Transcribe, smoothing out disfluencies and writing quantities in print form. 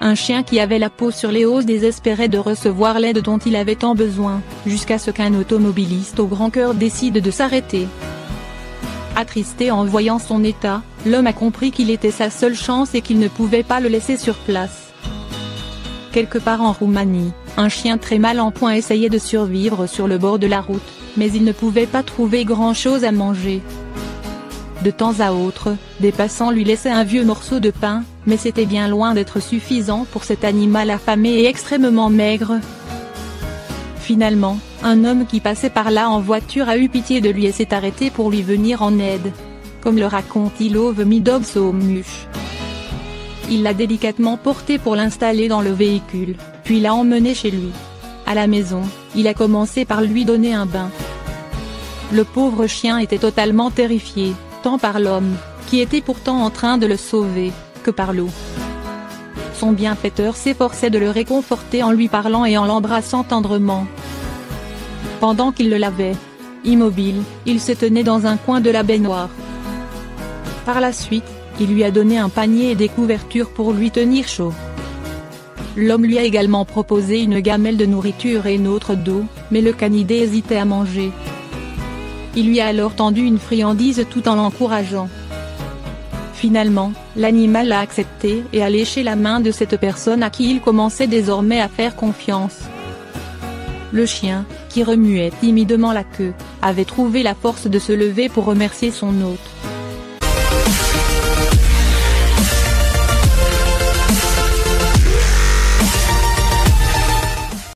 un chien qui avait la peau sur les os désespérait de recevoir l'aide dont il avait tant besoin, jusqu'à ce qu'un automobiliste au grand cœur décide de s'arrêter. Attristé en voyant son état, l'homme a compris qu'il était sa seule chance et qu'il ne pouvait pas le laisser sur place. Quelque part en Roumanie, un chien très mal en point essayait de survivre sur le bord de la route, mais il ne pouvait pas trouver grand-chose à manger. De temps à autre, des passants lui laissaient un vieux morceau de pain, mais c'était bien loin d'être suffisant pour cet animal affamé et extrêmement maigre. Finalement, un homme qui passait par là en voiture a eu pitié de lui et s'est arrêté pour lui venir en aide. Comme le raconte Ilove Midovsomush. Il l'a délicatement porté pour l'installer dans le véhicule, puis l'a emmené chez lui. À la maison, il a commencé par lui donner un bain. Le pauvre chien était totalement terrifié, tant par l'homme, qui était pourtant en train de le sauver, que par l'eau. Son bienfaiteur s'efforçait de le réconforter en lui parlant et en l'embrassant tendrement. Pendant qu'il le lavait, immobile, il se tenait dans un coin de la baignoire. Par la suite, il lui a donné un panier et des couvertures pour lui tenir chaud. L'homme lui a également proposé une gamelle de nourriture et une autre d'eau, mais le canidé hésitait à manger. Il lui a alors tendu une friandise tout en l'encourageant. Finalement, l'animal a accepté et a léché la main de cette personne à qui il commençait désormais à faire confiance. Le chien, qui remuait timidement la queue, avait trouvé la force de se lever pour remercier son hôte.